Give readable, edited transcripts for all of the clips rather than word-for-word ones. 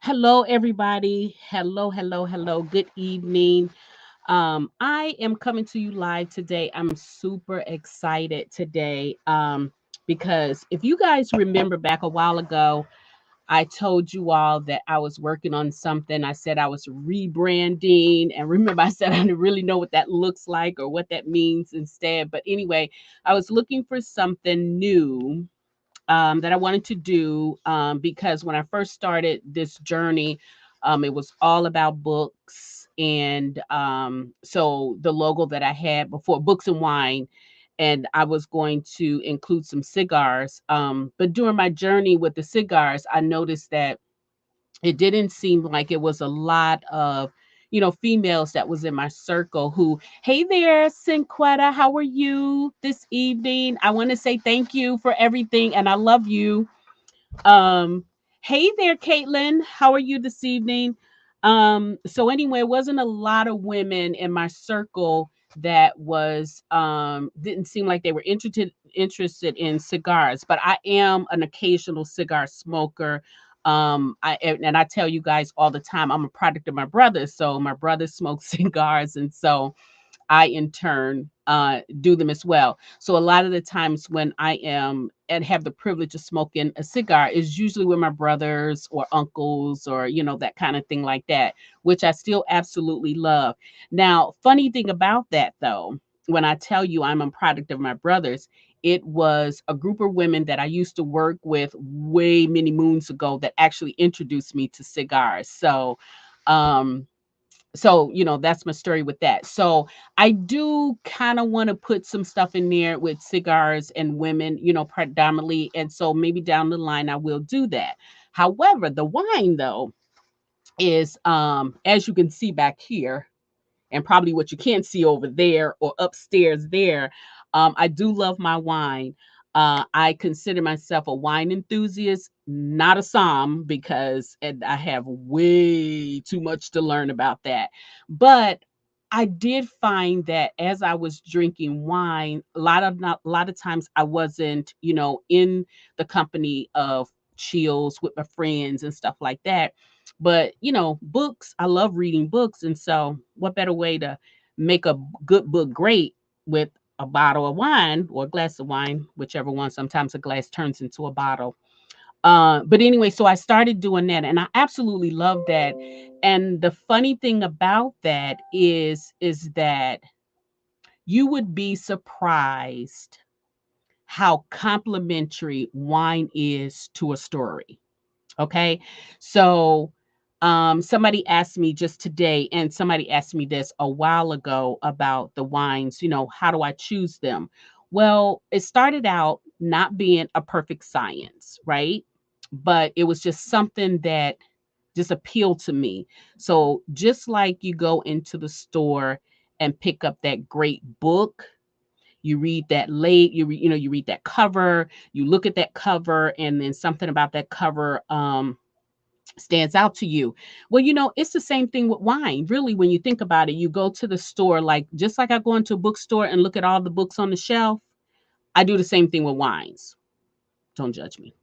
Hello, everybody. Hello, hello, hello. Good evening. I am coming to you live today. I'm super excited today because if you guys remember back a while ago, I told you all that I was working on something. I said I was rebranding. And remember, I said I didn't really know what that looks like or what that means instead. But anyway, I was looking for something new that I wanted to do because when I first started this journey, it was all about books. And so the logo that I had before, books and wine, and I was going to include some cigars. But during my journey with the cigars, I noticed that it didn't seem like it was a lot of females that was in my circle who, hey there, Cinquetta, how are you this evening? I want to say thank you for everything and I love you. um hey there, Caitlin, how are you this evening? So anyway, it wasn't a lot of women in my circle that was didn't seem like they were interested in cigars, but I am an occasional cigar smoker. And I tell you guys all the time, I'm a product of my brother, so my brother smokes cigars, and so I in turn do them as well. So a lot of the times when I am and have the privilege of smoking a cigar is usually with my brothers or uncles or that kind of thing like that, which I still absolutely love. Now, funny thing about that though, when I tell you I'm a product of my brothers, it was a group of women that I used to work with way many moons ago that actually introduced me to cigars. Um that's my story with that. So I do kind of want to put some stuff in there with cigars and women, predominantly, and so maybe down the line I will do that. However, the wine though is as you can see back here, and probably what you can't see over there or upstairs there. I do love my wine. I consider myself a wine enthusiast, not a som, because and I have way too much to learn about that. But I did find that as I was drinking wine, a lot of times I wasn't, in the company of chills with my friends and stuff like that. But books, I love reading books, and so what better way to make a good book great with a bottle of wine or a glass of wine, whichever one. Sometimes a glass turns into a bottle. But anyway, so I started doing that and I absolutely love that. And the funny thing about that is that you would be surprised how complimentary wine is to a story. Okay. So somebody asked me just today, and somebody asked me this a while ago about the wines, how do I choose them? Well, it started out not being a perfect science, right? But it was just something that just appealed to me. So just like you go into the store and pick up that great book, you read that you read that cover, you look at that cover, and then something about that cover stands out to you. Well, it's the same thing with wine. Really, when you think about it, you go to the store, like just like I go into a bookstore and look at all the books on the shelf, I do the same thing with wines. Don't judge me.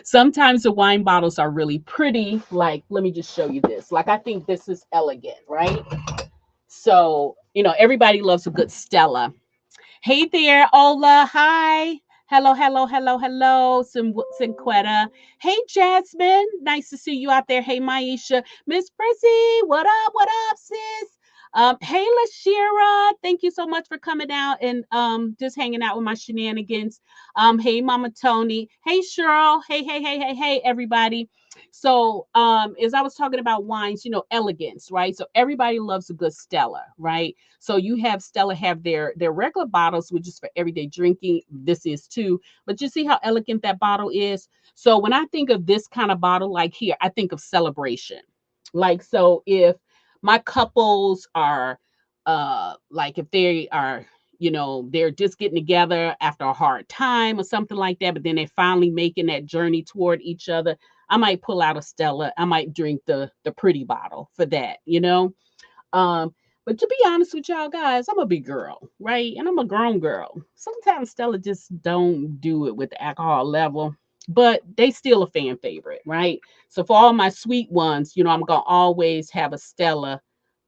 Sometimes the wine bottles are really pretty. Like, let me just show you this. Like, I think this is elegant, right? So, everybody loves a good Stella. Hey there, Ola. Hi. Hello, hello, hello, hello, Cinquetta. Hey, Jasmine. Nice to see you out there. Hey, Maisha. Miss Prissy. What up, sis? Hey, Lashira. Thank you so much for coming out and just hanging out with my shenanigans. Hey, Mama Tony. Hey, Cheryl. Hey, hey, hey, hey, hey, everybody. So, as I was talking about wines, elegance, right? So everybody loves a good Stella, right? So you have Stella have their regular bottles, which is for everyday drinking. This is too, but you see how elegant that bottle is. So when I think of this kind of bottle, like here, I think of celebration. Like, so if my couples are like if they are, they're just getting together after a hard time or something like that, but then they're finally making that journey toward each other, I might pull out a Stella. I might drink the pretty bottle for that. But to be honest with y'all guys, I'm a big girl, right? And I'm a grown girl. Sometimes Stella just don't do it with the alcohol level. but they still a fan favorite, right? So for all my sweet ones, I'm gonna always have a Stella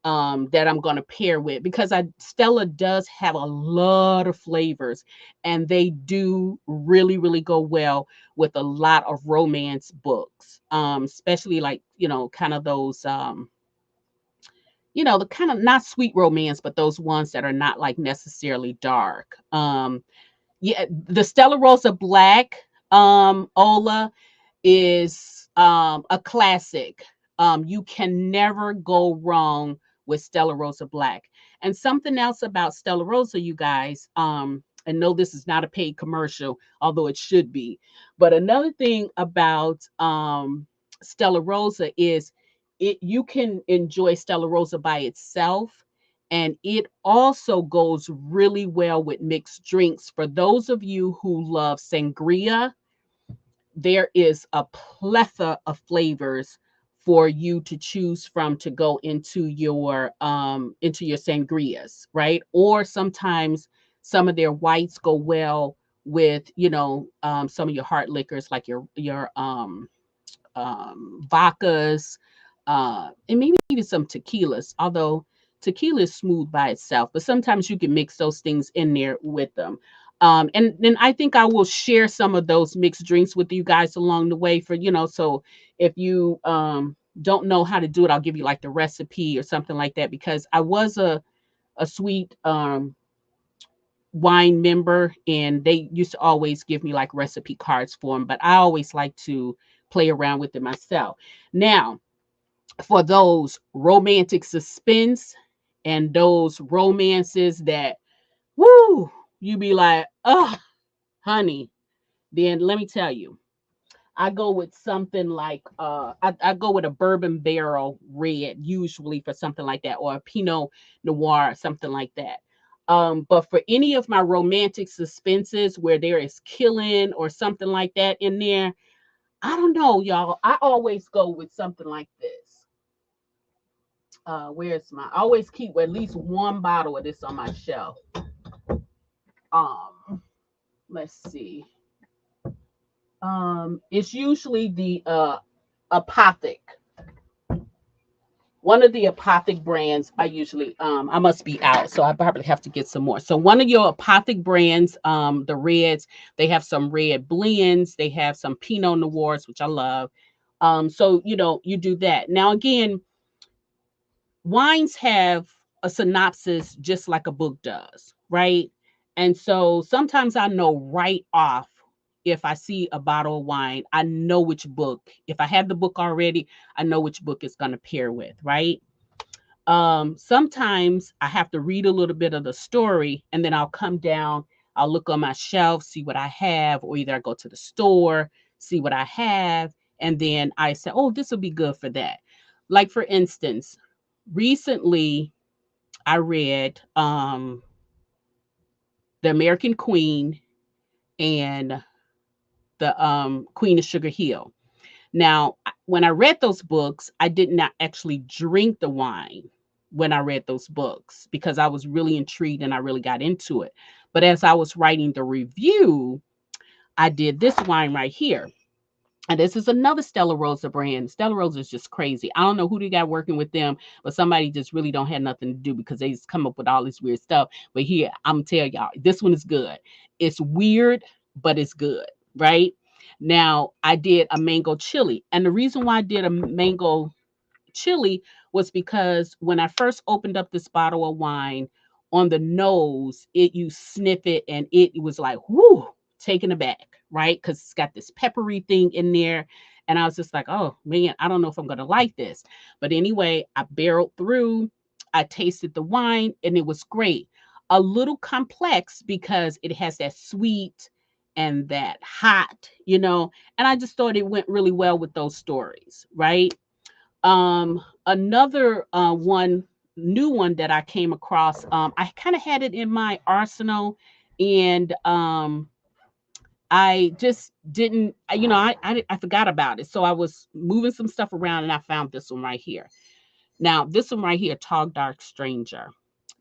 that I'm gonna pair with, because I Stella does have a lot of flavors, and they do really, really go well with a lot of romance books. Especially like, kind of those the kind of not sweet romance, but those ones that are not like necessarily dark. Yeah, the Stella Rosa Black, Ola, is a classic. You can never go wrong with Stella Rosa Black. And something else about Stella Rosa, you guys, and no, this is not a paid commercial, although it should be. But another thing about Stella Rosa is you can enjoy Stella Rosa by itself. And it also goes really well with mixed drinks. For those of you who love sangria, there is a plethora of flavors for you to choose from to go into your sangrias, right? Or sometimes some of their whites go well with some of your hard liquors, like your vodkas, and maybe even some tequilas, although tequila is smooth by itself, but sometimes you can mix those things in there with them. And then I think I will share some of those mixed drinks with you guys along the way, so if you don't know how to do it, I'll give you like the recipe or something like that, because I was a sweet wine member, and they used to always give me like recipe cards for them, but I always like to play around with it myself. Now, for those romantic suspense and those romances that, woo, you be like, oh, honey, then let me tell you, I go with something like I go with a bourbon barrel red usually for something like that, or a Pinot Noir, something like that. But for any of my romantic suspenses where there is killing or something like that in there, I don't know, y'all. I always go with something like this. Where's my? I always keep at least one bottle of this on my shelf. Let's see. It's usually the Apothic. One of the Apothic brands I usually I must be out, so I probably have to get some more. So one of your Apothic brands, the reds, they have some red blends, they have some Pinot Noirs, which I love. So you do that. Now again, wines have a synopsis just like a book does, right? And so sometimes I know right off, if I see a bottle of wine, I know which book. If I have the book already, I know which book it's going to pair with, right? Sometimes I have to read a little bit of the story, and then I'll come down, I'll look on my shelf, see what I have, or either I go to the store, see what I have, and then I say, oh, this will be good for that. Like for instance, recently I read The American Queen and the Queen of Sugar Hill. Now, when I read those books, I did not actually drink the wine when I read those books, because I was really intrigued and I really got into it. But as I was writing the review, I did this wine right here. And this is another Stella Rosa brand. Stella Rosa is just crazy. I don't know who they got working with them, but somebody just really don't have nothing to do, because they just come up with all this weird stuff. But here, I'm gonna tell y'all, this one is good. It's weird, but it's good, right? Now, I did a mango chili, and the reason why I did a mango chili was because when I first opened up this bottle of wine, on the nose, you sniff it, and it was like, whoo, taken aback, right? Because it's got this peppery thing in there. And I was just like, oh man, I don't know if I'm gonna like this. But anyway, I barreled through, I tasted the wine, and it was great. A little complex because it has that sweet and that hot, and I just thought it went really well with those stories, right? Another one, new one that I came across, I kind of had it in my arsenal, and I just didn't, I forgot about it. So I was moving some stuff around, and I found this one right here. Now, this one right here, Tall Dark Stranger.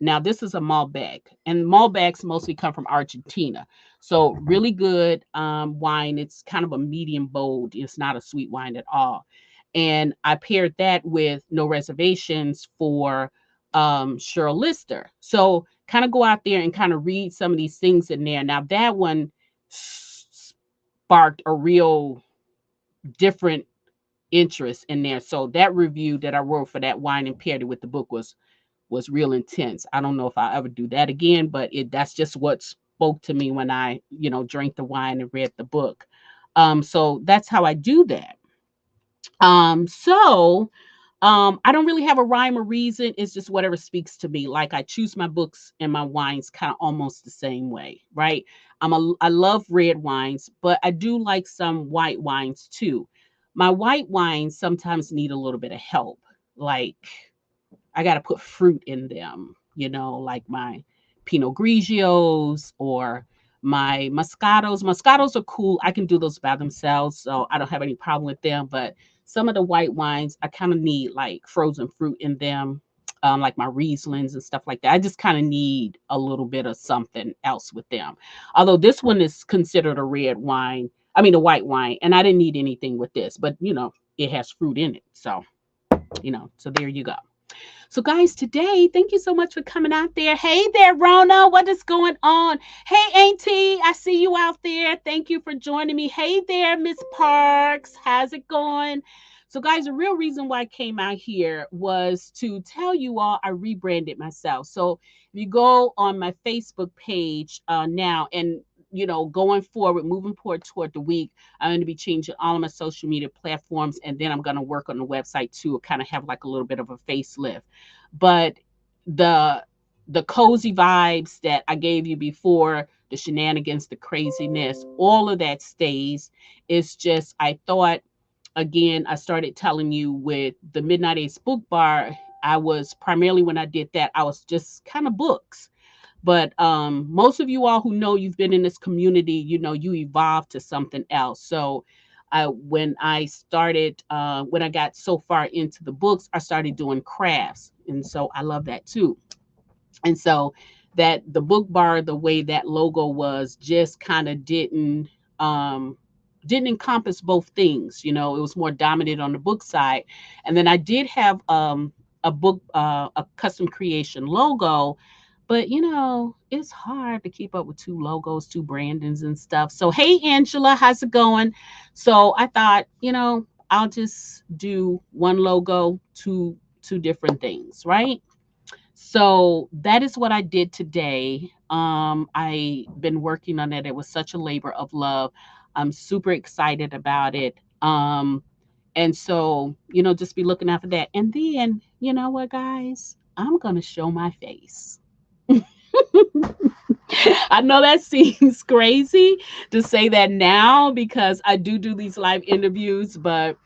Now this is a Malbec, and Malbecs mostly come from Argentina. So really good wine. It's kind of a medium bold. It's not a sweet wine at all. And I paired that with No Reservations for Cheryl Lister. So kind of go out there and kind of read some of these things in there. Now that one sparked a real different interest in there. So that review that I wrote for that wine and paired it with the book was real intense. I don't know if I'll ever do that again, but that's just what spoke to me when I, drank the wine and read the book. So that's how I do that. So I don't really have a rhyme or reason. It's just whatever speaks to me. Like I choose my books and my wines kind of almost the same way, right? I love red wines, but I do like some white wines too. My white wines sometimes need a little bit of help. Like I got to put fruit in them, like my Pinot Grigios or my Moscatos. Moscatos are cool. I can do those by themselves, so I don't have any problem with them. But some of the white wines, I kind of need like frozen fruit in them, like my Rieslings and stuff like that. I just kind of need a little bit of something else with them. Although this one is considered a red wine, I mean a white wine, and I didn't need anything with this, but it has fruit in it. So there you go. So, guys, today, thank you so much for coming out there. Hey there, Rona. What is going on? Hey, Auntie. I see you out there. Thank you for joining me. Hey there, Miss Parks. How's it going? So, guys, the real reason why I came out here was to tell you all I rebranded myself. So, if you go on my Facebook page now and going forward, moving forward toward the week, I'm going to be changing all of my social media platforms, and then I'm going to work on the website too, kind of have like a little bit of a facelift. But the the cozy vibes that I gave you before, the shenanigans, the craziness, all of that stays. It's just I thought again, I started telling you with the Midnight Ace Book Bar, I was primarily when I did that, I was just kind of books. But most of you all who know you've been in this community, you evolved to something else. So when I started, when I got so far into the books, I started doing crafts. And so I love that too. And so that the book bar, the way that logo was, just kind of didn't encompass both things. It was more dominant on the book side. And then I did have a book, a custom creation logo, but it's hard to keep up with two logos, two brandings and stuff. So hey Angela, how's it going? So I thought, I'll just do one logo, two different things, right? So that is what I did today. I been working on it. It was such a labor of love. I'm super excited about it. And so, just be looking out for that. And then, you know what, guys? I'm gonna show my face. I know that seems crazy to say that now because I do these live interviews, but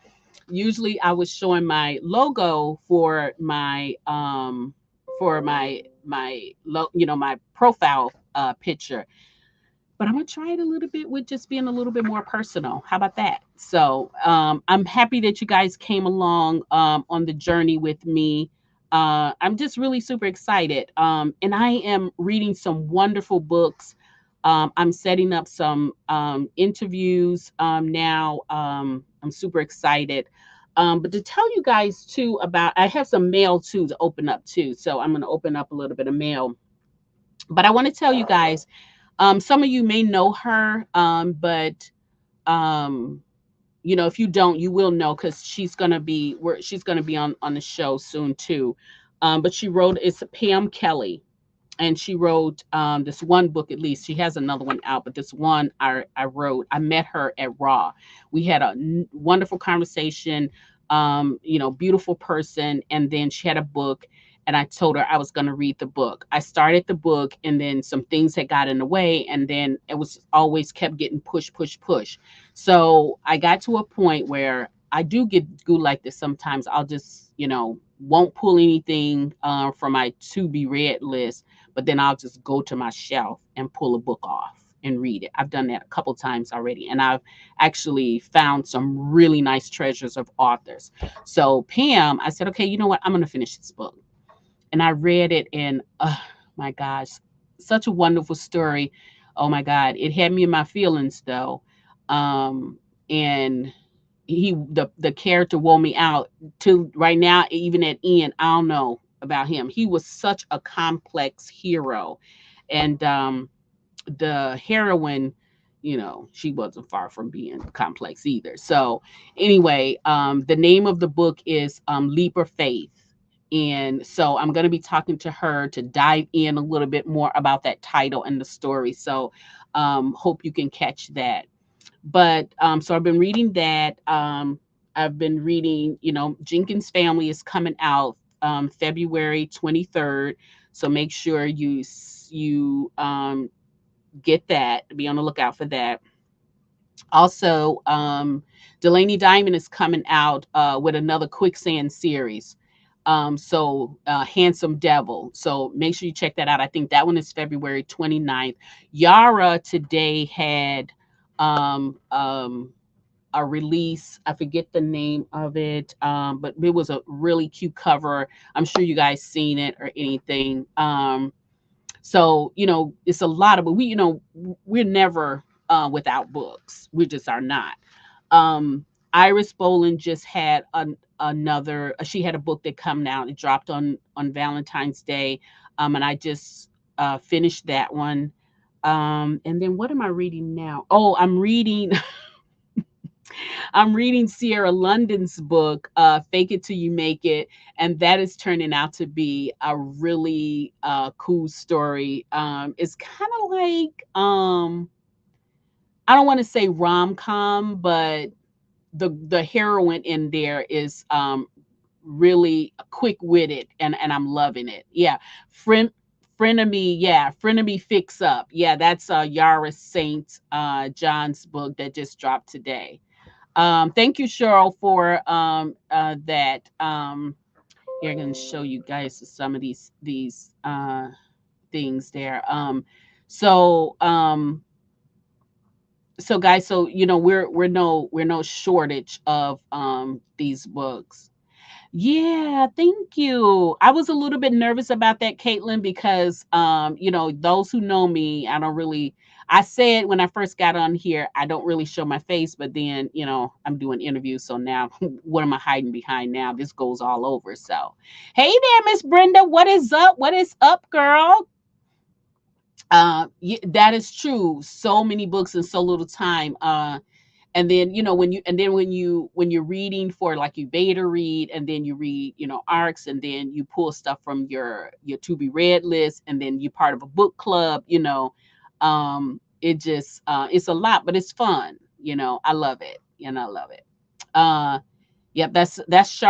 usually I was showing my logo for my profile picture, but I'm gonna try it a little bit with just being a little bit more personal. How about that? So I'm happy that you guys came along on the journey with me. I'm just really super excited, and I am reading some wonderful books. I'm setting up some interviews now. I'm super excited. But to tell you guys too about, I have some mail too to open up too. So I'm going to open up a little bit of mail. But I want to tell you guys, some of you may know her, but um, if you don't, you will know because she's gonna be on the show soon too. But she wrote it's Pam Kelly, and she wrote this one book. At least she has another one out, but this one I wrote. I met her at Raw. We had a wonderful conversation. Beautiful person, and then she had a book, and I told her I was going to read the book. I started the book, and then some things had got in the way, and then it was always kept getting push, push, push. So I got to a point where I do get good like this sometimes. I'll just won't pull anything from my to be read list, but then I'll just go to my shelf and pull a book off and read it. I've done that a couple times already, and I've actually found some really nice treasures of authors. So Pam, I said, okay, you know what? I'm going to finish this book. and I read it, and my gosh, such a wonderful story. Oh my God, it had me in my feelings though. And the character wore me out to right now. Even at end, I don't know about him. He was such a complex hero, and the heroine, she wasn't far from being complex either. So anyway, the name of the book is Leap of Faith. And so I'm going to be talking to her to dive in a little bit more about that title and the story. So hope you can catch that. But so I've been reading that. I've been reading, Jenkins Family is coming out February 23rd. So make sure you get that. Be on the lookout for that. Also, Delaney Diamond is coming out with another Quicksand series. Handsome Devil. So make sure you check that out. I think that one is February 29th. Yara today had a release. I forget the name of it, but it was a really cute cover. I'm sure you guys seen it or anything. So it's a lot of, but we're never without books. We just are not. um Iris Boland just had another, she had a book that come out. It dropped on Valentine's Day. And I just finished that one. And then what am I reading now? Oh, I'm reading Sierra London's book, Fake It Till You Make It, and that is turning out to be a really cool story. It's kind of like, I don't want to say rom-com, but the heroine in there is really quick-witted, and I'm loving it. Yeah, friend frenemy, yeah, frenemy fix up. Yeah, that's Yara Saint John's book that just dropped today. Thank you, Cheryl, for that. Here, I'm going to show you guys some of these things there. So so guys, so we're no shortage of these books. Yeah, thank you. I was a little bit nervous about that, Caitlin, because those who know me, I said when I first got on here, I don't really show my face, but then, I'm doing interviews, so now what am I hiding behind now? This goes all over. So, hey there, Miss Brenda, what is up? What is up, girl? That is true. So many books in so little time. And then when you're reading for, like, you beta read, and then you read arcs, and then you pull stuff from your to be read list, and then you're part of a book club. It just it's a lot, but it's fun. I love it. I love it. Yep, that's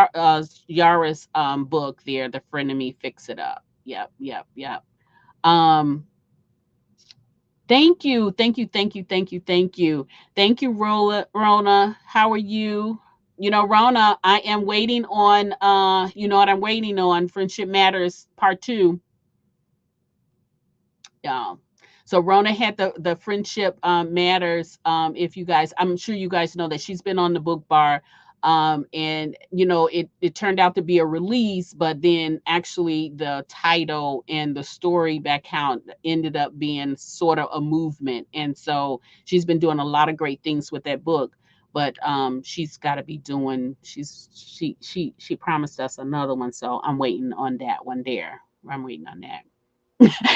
Yara's book there, The Frenemy Fix It Up. Yep, yep, yep. um Thank you. Thank you. Thank you. Thank you. Thank you. Thank you, Rona. How are you? Rona, I am waiting on you know what I'm waiting on? Friendship Matters Part 2. Yeah. So Rona had the Friendship Matters. If you guys, I'm sure you guys know that she's been on the book bar. And it turned out to be a release, but then actually the title and the story back count ended up being sort of a movement. And so she's been doing a lot of great things with that book. But she's got to be doing. She promised us another one, so I'm waiting on that one there. I'm waiting on that.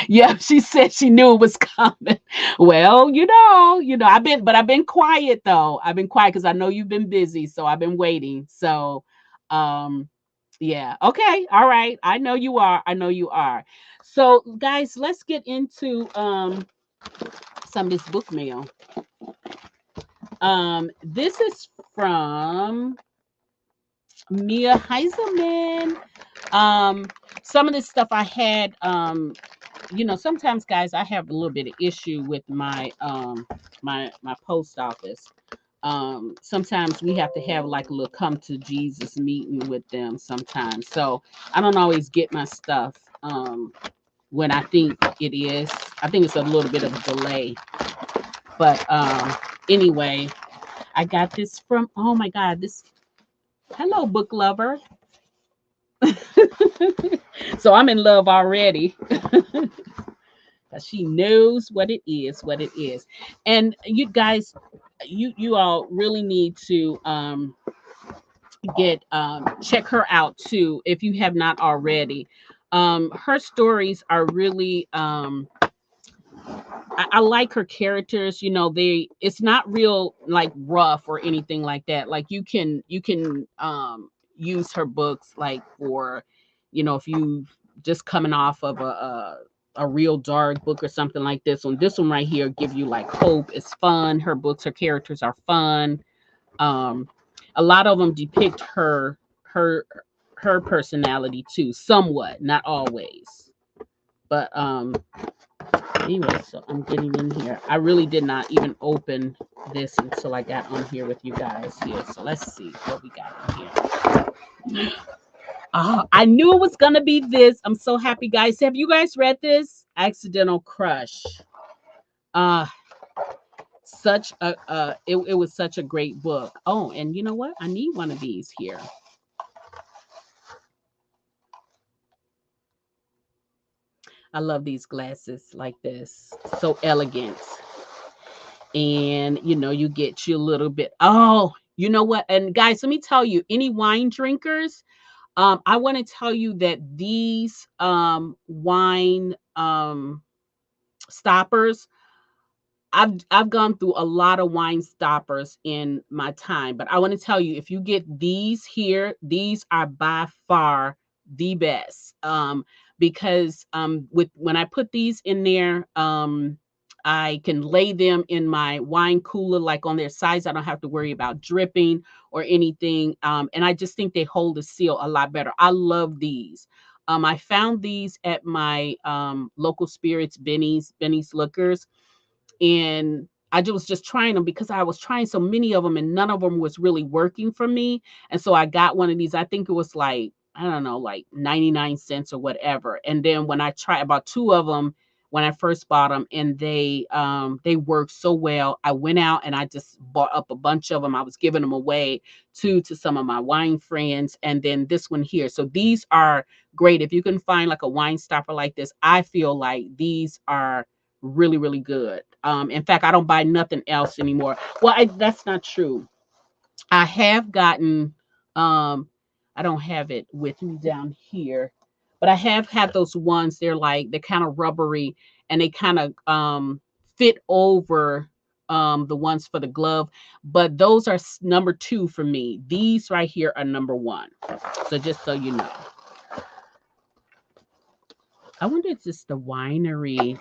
Yeah, she said she knew it was coming. Well, I've been quiet though. I've been quiet because I know you've been busy, so I've been waiting. So, um, yeah, okay, all right. I know you are. I know you are. So, guys, let's get into some of this book mail. This is from Mia Heiselman. Um, some of this stuff I had sometimes, guys, I have a little bit of issue with my post office. Sometimes we have to have like a little come to Jesus meeting with them sometimes. So I don't always get my stuff when I think it is. I think it's a little bit of a delay. But anyway, I got this from, oh my God, this, hello, book lover. So I'm in love already. 'Cause she knows what it is, what it is. And you guys, you all really need to get check her out too if you have not already. Her stories are really I like her characters. You know, they it's not real like rough or anything like that. Like you can use her books like for, you know, if you just coming off of a real dark book or something like this one. This one right here give you like hope. It's fun. Her books, her characters are fun. Um, a lot of them depict her her personality too, somewhat, not always. But anyway, so I'm getting in here. I really did not even open this until I got on here with you guys here. So let's see what we got in here. Oh, I knew it was gonna be this. I'm so happy, guys. Have you guys read this? Accidental Crush. Uh such it was such a great book. Oh, and you know what? I need one of these here. I love these glasses like this. So elegant. And you know, you get you a little bit. Oh, you know what? And guys, let me tell you, any wine drinkers, I want to tell you that these wine stoppers, I've gone through a lot of wine stoppers in my time, but I want to tell you, if you get these here, these are by far the best. Because with when I put these in there, I can lay them in my wine cooler like on their sides. I don't have to worry about dripping or anything. And I just think they hold the seal a lot better. I love these. I found these at my local spirits, Benny's Liquors, and I was just trying them because I was trying so many of them and none of them was really working for me. And so I got one of these. I think it was like, I don't know, like 99 cents or whatever. And then when I tried about two of them when I first bought them, and they worked so well, I went out and I just bought up a bunch of them. I was giving them away to some of my wine friends, and then this one here. So these are great if you can find like a wine stopper like this. I feel like these are really really good. In fact, I don't buy nothing else anymore. Well, that's not true. I have gotten I don't have it with me down here, but I have had those ones. They're kind of rubbery, and they kind of fit over the ones for the glove, but those are number two for me. These right here are number one, so just so you know. I wonder if it's the winery.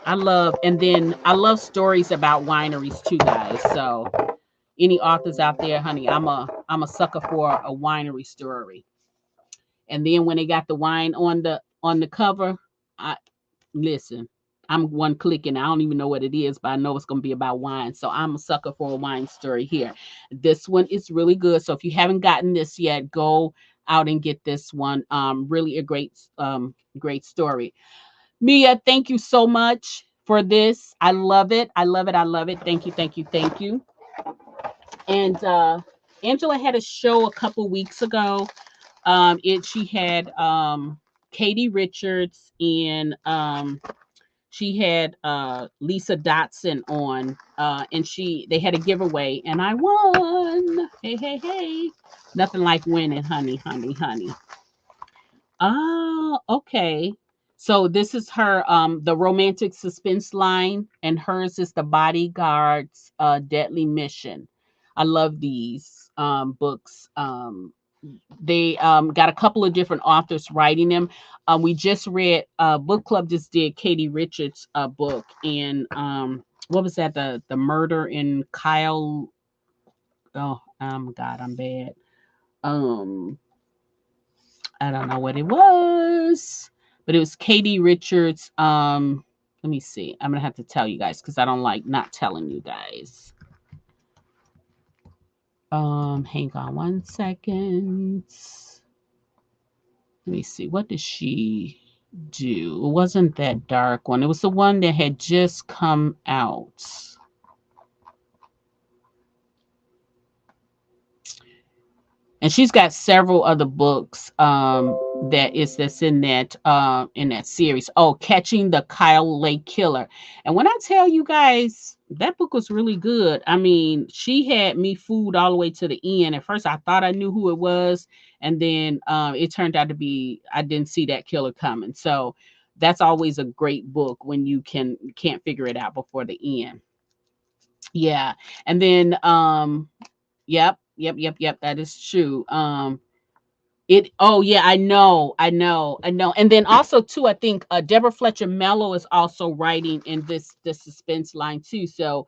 And then I love stories about wineries too, guys. So any authors out there, honey, I'm a sucker for a winery story. And then when they got the wine on the cover, I listen. I'm one clicking. I don't even know what it is, but I know it's gonna be about wine. So I'm a sucker for a wine story here. This one is really good. So if you haven't gotten this yet, go out and get this one. Really a great story. Mia, thank you so much for this. I love it. I love it. I love it. Thank you. Thank you. Thank you. And Angela had a show a couple weeks ago. It She had Katie Richards, and she had Lisa Dotson on, and they had a giveaway, and I won. Hey, hey, hey! Nothing like winning, honey, honey, honey. Oh, okay. So this is her the romantic suspense line, and hers is the bodyguard's deadly mission. I love these books. They got a couple of different authors writing them. We just read book club just did Katie Richards' book, and what was that, the murder in Kyle. Oh, God, I'm bad. um I don't know what it was, but it was Katie Richards. Let me see. I'm gonna have to tell you guys because I don't like not telling you guys. Hang on one second. Let me see. What did she do? It wasn't that dark one. It was the one that had just come out. And she's got several other books. that's in that series. Oh, Catching the Kyle Lake Killer. And when I tell you guys, that book was really good. I mean, she had me fooled all the way to the end. At first I thought I knew who it was, and then it turned out to be I didn't see that killer coming. So that's always a great book when you can't figure it out before the end. Yeah. And then yep, that is true. It oh yeah, I know. And then also too, I think Deborah Fletcher Mello is also writing in this suspense line too. So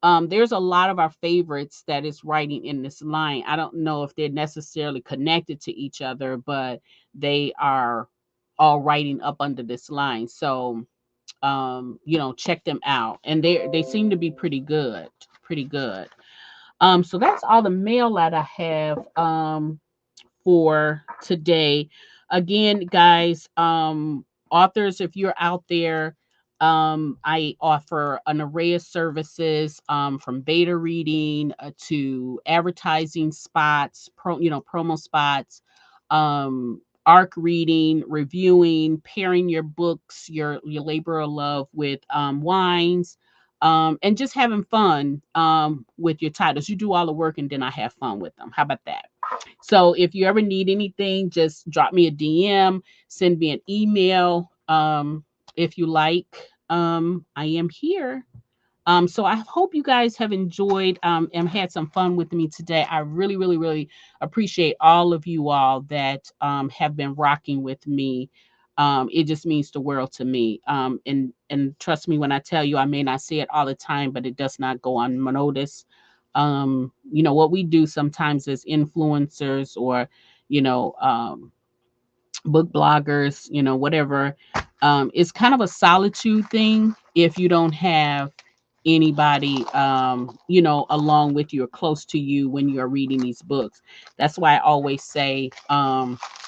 there's a lot of our favorites that is writing in this line. I don't know if they're necessarily connected to each other, but they are all writing up under this line. So check them out. And they seem to be pretty good. Pretty good. So that's all the mail that I have. For today. Again, guys, authors, if you're out there, I offer an array of services from beta reading to advertising spots, promo spots, arc reading, reviewing, pairing your books, your labor of love with wines. And just having fun with your titles. You do all the work and then I have fun with them. How about that? So if you ever need anything, just drop me a DM, send me an email. If you like, I am here. So I hope you guys have enjoyed and had some fun with me today. I really, really, really appreciate all of you all that have been rocking with me. It just means the world to me. And trust me when I tell you, I may not say it all the time, but it does not go unnoticed. What we do sometimes as influencers or you know um, book bloggers, whatever. It's kind of a solitude thing if you don't have anybody, along with you or close to you when you're reading these books. That's why I always say,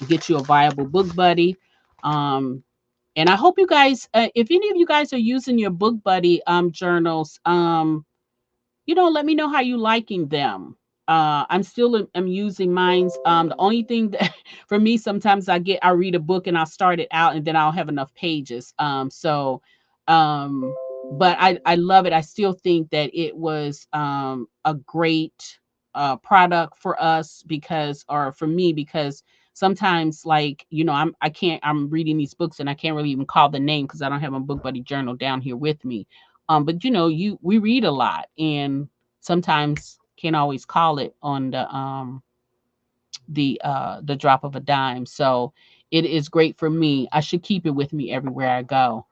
get you a viable book buddy. And I hope you guys, if any of you guys are using your book buddy journals, let me know how you liking them. I'm still I'm using mine's. The only thing that for me sometimes I read a book and I'll start it out and then I'll have enough pages. Um, but I love it. I still think that it was a great product for us because or for me because sometimes like I'm reading these books and I can't really even call the name because I don't have a book buddy journal down here with me. But we read a lot and sometimes can't always call it on the drop of a dime. So it is great for me. I should keep it with me everywhere I go.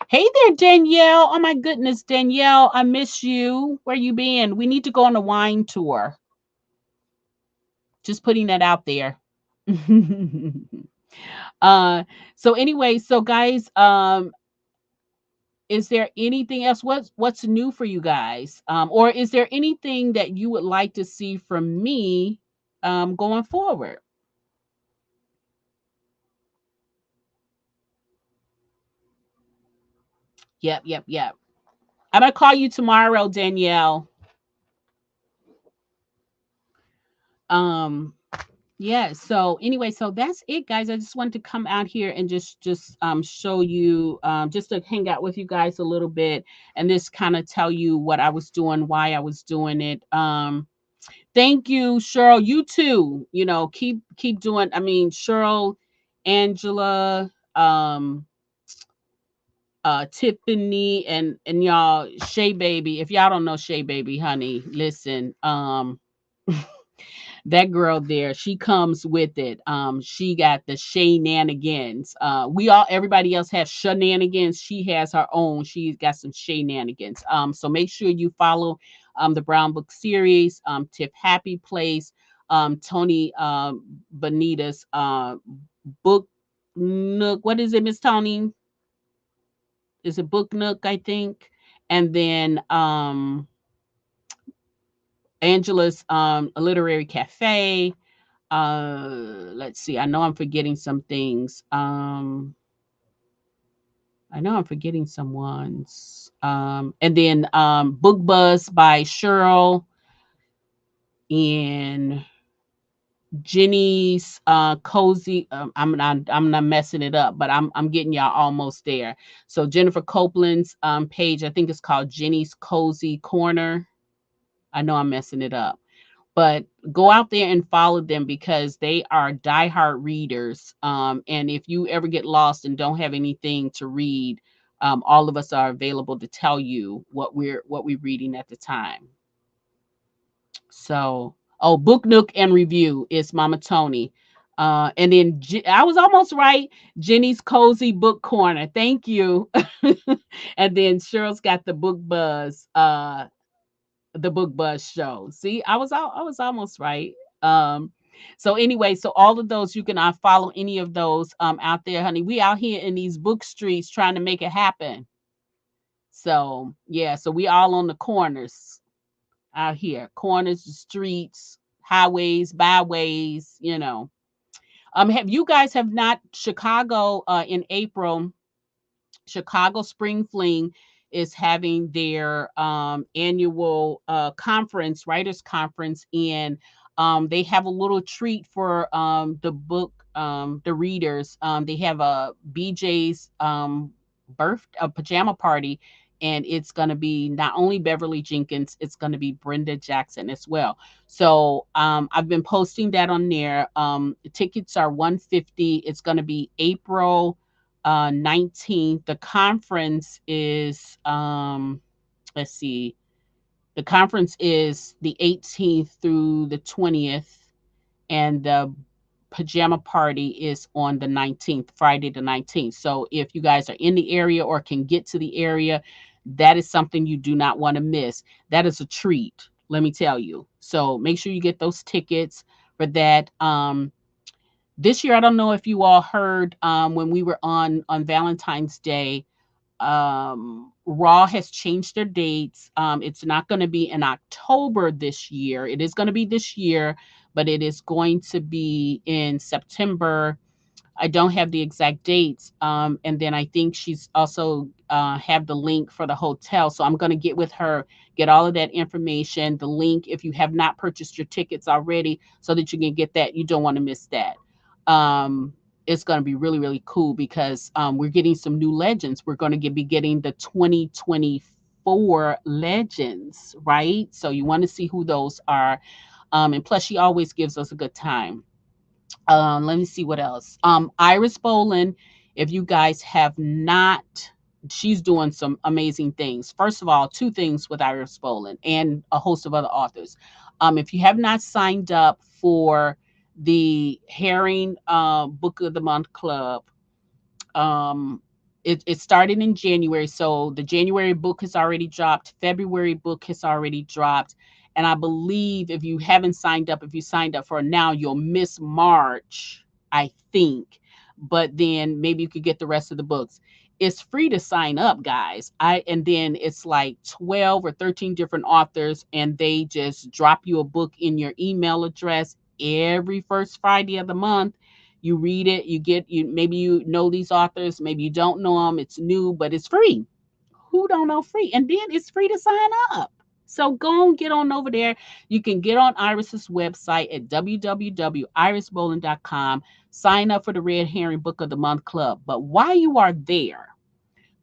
Hey there, Danielle. Oh my goodness, Danielle, I miss you. Where you been? We need to go on a wine tour. Just putting that out there. uh so anyway, so guys, is there anything else? What's new for you guys? Or is there anything that you would like to see from me going forward? Yep. I'm gonna call you tomorrow, Danielle. Um, yeah. So anyway, so that's it, guys. I just wanted to come out here and just show you just to hang out with you guys a little bit and just kind of tell you what I was doing, why I was doing it. Thank you, Cheryl. You too. Keep doing. I mean, Cheryl, Angela, Tiffany, and y'all, Shay Baby. If y'all don't know Shay Baby, honey, listen. That girl there, she comes with it. She got the shenanigans. Everybody else has shenanigans. She has her own. She's got some shenanigans. So make sure you follow the Brown Book series, Tip Happy Place, Tony Bonita's book nook. What is it, Miss Tony? Is it book nook, I think? And then Angela's literary cafe. Let's see. I know I'm forgetting some things. I know I'm forgetting some ones. And then Book Buzz by Cheryl and Jenny's cozy. I'm not messing it up, but I'm getting y'all almost there. So Jennifer Copeland's page, I think it's called Jenny's Cozy Corner. I know I'm messing it up, but go out there and follow them because they are diehard readers. And if you ever get lost and don't have anything to read, all of us are available to tell you what we're reading at the time. So, oh, Book Nook and Review is Mama Tony. And then I was almost right. Jenny's Cozy Book Corner. Thank you. And then Cheryl's got the Book Buzz show. See, I was almost right. Um, so anyway, so all of those you can follow any of those out there, honey. We out here in these book streets trying to make it happen. So yeah, so we all on the corners out here, corners, the streets, highways, byways. Have you guys have not Chicago in April? Chicago Spring Fling is having their annual conference, writers conference, and they have a little treat for the readers. They have a BJ's a pajama party, and it's going to be not only Beverly Jenkins, it's going to be Brenda Jackson as well. So I've been posting that on there. Tickets are 150. It's going to be April 19th. The conference is let's see. The conference is the 18th through the 20th, and the pajama party is on the 19th, Friday the 19th. So if you guys are in the area or can get to the area, that is something you do not want to miss. That is a treat, let me tell you. So make sure you get those tickets for that. This year, I don't know if you all heard when we were on Valentine's Day, Raw has changed their dates. It's not going to be in October this year. It is going to be this year, but it is going to be in September. I don't have the exact dates. And then I think she's also have the link for the hotel. So I'm going to get with her, get all of that information, the link if you have not purchased your tickets already, so that you can get that. You don't want to miss that. Um, it's going to be really, really cool because we're getting some new legends. We're going to be getting the 2024 legends, right? So you want to see who those are. And plus, she always gives us a good time. Let me see what else. Iris Boland, if you guys have not, she's doing some amazing things. First of all, two things with Iris Boland and a host of other authors. If you have not signed up for the Herring Book of the Month Club, um, it started in January. So the January book has already dropped. February book has already dropped. And I believe if you haven't signed up, if you signed up for now, you'll miss March, I think. But then maybe you could get the rest of the books. It's free to sign up, guys. And then it's like 12 or 13 different authors, and they just drop you a book in your email address every first Friday of the month. You read it, you maybe you know these authors, maybe you don't know them, it's new, but it's free. Who don't know free? And then it's free to sign up. So go and get on over there. You can get on Iris's website at www.irisboland.com. Sign up for the Red Herring Book of the Month Club. But while you are there,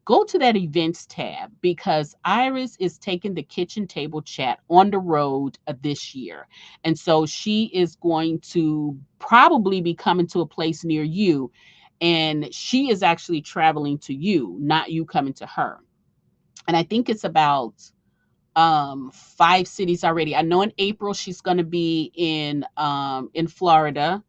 go to that events tab because Iris is taking the kitchen table chat on the road this year. And so she is going to probably be coming to a place near you. And she is actually traveling to you, not you coming to her. And I think it's about 5 cities already. I know in April she's going to be in Florida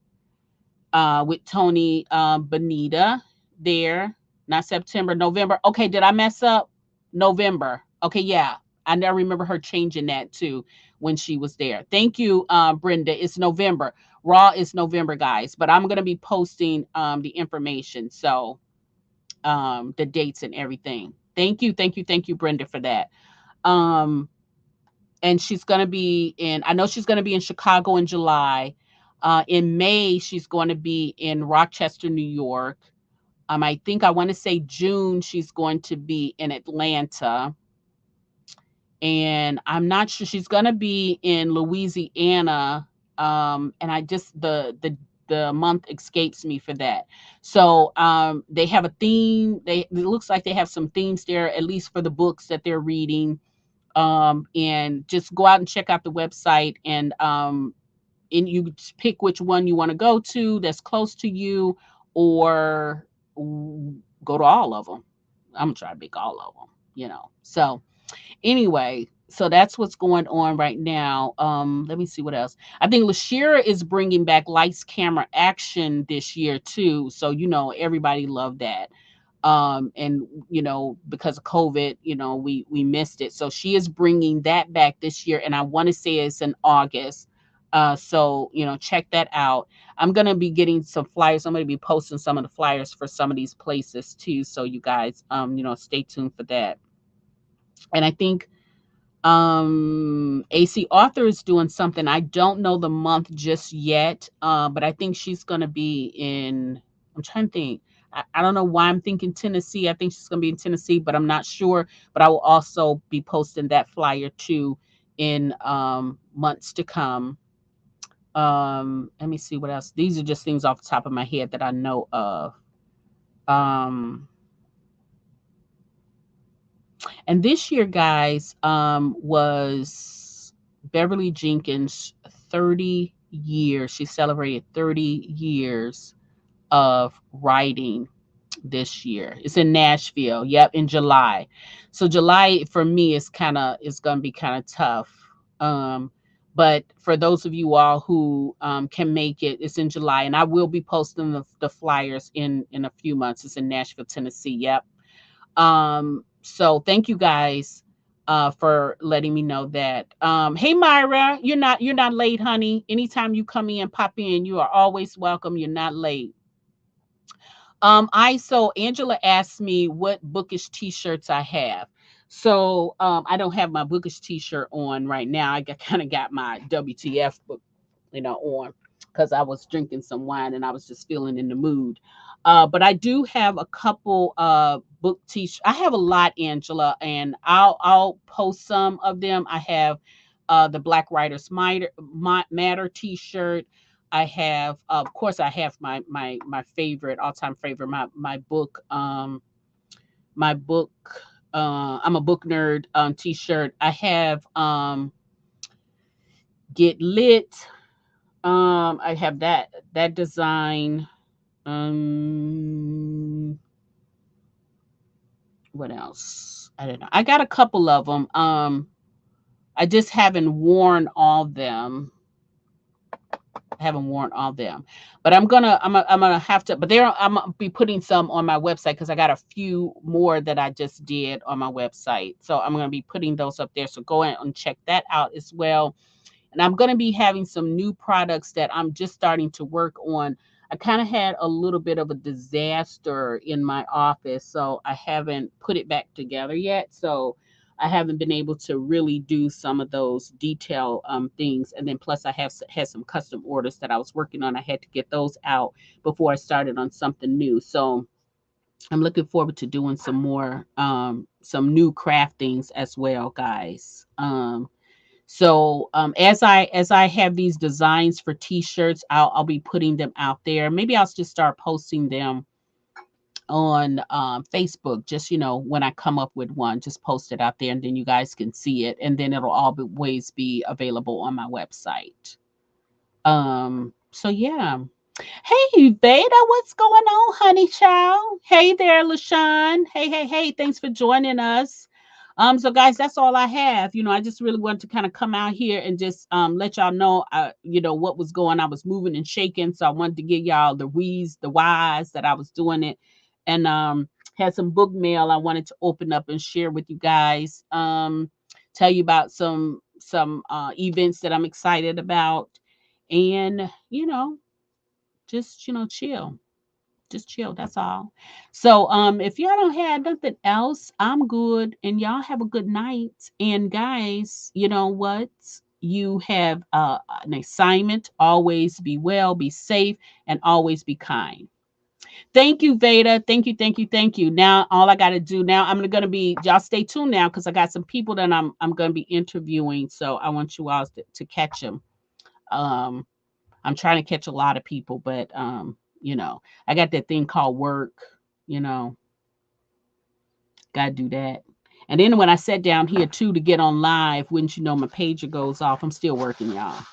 with Tony Bonita there. Not September, November. Okay, did I mess up? November. Okay, yeah. I now remember her changing that too when she was there. Thank you, Brenda. It's November. Raw is November, guys. But I'm gonna be posting the information, so the dates and everything. Thank you, Brenda, for that. Um, and she's gonna be in. I know she's gonna be in Chicago in July. In May, she's going to be in Rochester, New York. I think I want to say June, she's going to be in Atlanta. And I'm not sure she's going to be in Louisiana And I just the month escapes me for that. So they have a theme. It looks like they have some themes there, at least for the books that they're reading. And just go out and check out the website, and you just pick which one you want to go to that's close to you, or go to all of them. I'm gonna try to pick all of them, So anyway, so that's what's going on right now. Let me see what else. I think Lashira is bringing back lights, camera, action this year too. So everybody loved that. And because of COVID, we missed it. So she is bringing that back this year, and I want to say it's in August. So check that out. I'm gonna be getting some flyers. I'm gonna be posting some of the flyers for some of these places too. So you guys, stay tuned for that. And I think AC Author is doing something. I don't know the month just yet, but I think she's going to be in, I'm trying to think. I don't know why I'm thinking Tennessee. I think she's going to be in Tennessee, but I'm not sure. But I will also be posting that flyer too in months to come. Let me see what else. These are just things off the top of my head that I know of. Um, And this year, guys, was Beverly Jenkins' 30 years. She celebrated 30 years of writing this year. It's in Nashville. Yep, in July. So July for me is gonna be kind of tough. Um, but for those of you all who can make it, it's in July, and I will be posting the flyers in a few months. It's in Nashville, Tennessee. Yep. So thank you guys for letting me know that. Hey Myra, you're not late, honey. Anytime you come in, pop in, you are always welcome. You're not late. So Angela asked me what bookish t-shirts I have. So I don't have my bookish t-shirt on right now. I kind of got my WTF book on, because I was drinking some wine and I was just feeling in the mood. But I do have a couple book t-shirts. I have a lot, Angela, and I'll post some of them. I have the Black Writers Matter t-shirt. I have, of course, I have my favorite, all time favorite, my book, my book. I'm a book nerd t-shirt. I have Get Lit. I have that design. Um, what else? I don't know. I got a couple of them. I just haven't worn all of them. I haven't worn all of them, but I'm gonna have to. But I'm gonna be putting some on my website because I got a few more that I just did on my website. So I'm gonna be putting those up there. So go ahead and check that out as well. And I'm going to be having some new products that I'm just starting to work on. I kind of had a little bit of a disaster in my office, so I haven't put it back together yet. So I haven't been able to really do some of those detail things. And then plus I had some custom orders that I was working on. I had to get those out before I started on something new. So I'm looking forward to doing some more some new craftings as well, guys. So as I have these designs for t-shirts, I'll be putting them out there. Maybe I'll just start posting them on Facebook. Just when I come up with one, just post it out there, and then you guys can see it, and then it'll always be available on my website. So yeah. Hey Veda, what's going on, honey child? Hey there, LaShawn. Hey, thanks for joining us. So guys, that's all I have. I just really wanted to kind of come out here and just let y'all know what was going. I was moving and shaking, so I wanted to give y'all the whys that I was doing it. And had some book mail I wanted to open up and share with you guys. Tell you about some events that I'm excited about. And just chill, just chill, that's all. So if y'all don't have nothing else, I'm good, and y'all have a good night. And guys, you know what, you have an assignment: always be well, be safe, and always be kind. Thank you, Veda. Thank you. Now all I got to do now, I'm gonna be, y'all stay tuned now, because I got some people that I'm gonna be interviewing, so I want you all to catch them. Um, I'm trying to catch a lot of people, but I got that thing called work, you know, gotta do that. And then when I sat down here too to get on live, wouldn't you know, my pager goes off. I'm still working, y'all.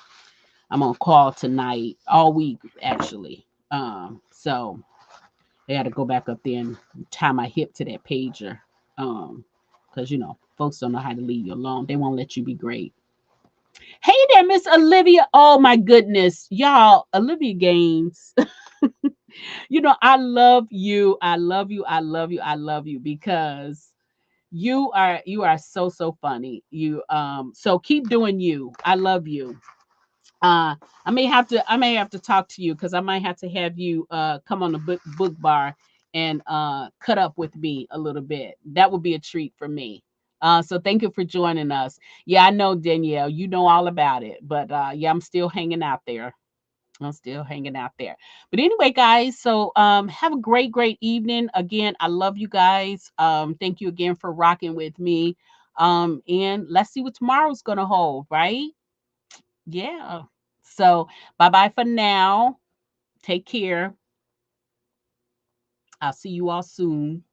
I'm on call tonight, all week actually. So I got to go back up there and tie my hip to that pager. Because folks don't know how to leave you alone. They won't let you be great. Hey there, Miss Olivia. Oh my goodness, y'all, Olivia Gaines. I love you. I love you. I love you. I love you because you are so funny. So keep doing you. I love you. uh I may have to talk to you because I might have to have you come on the book bar and cut up with me a little bit. That would be a treat for me. So thank you for joining us. Yeah, I know, Danielle, you know all about it, but yeah, I'm still hanging out there. I'm still hanging out there. But anyway, guys, so have a great evening. Again, I love you guys. Thank you again for rocking with me. And let's see what tomorrow's gonna hold, right? Yeah. So bye bye for now. Take care. I'll see you all soon.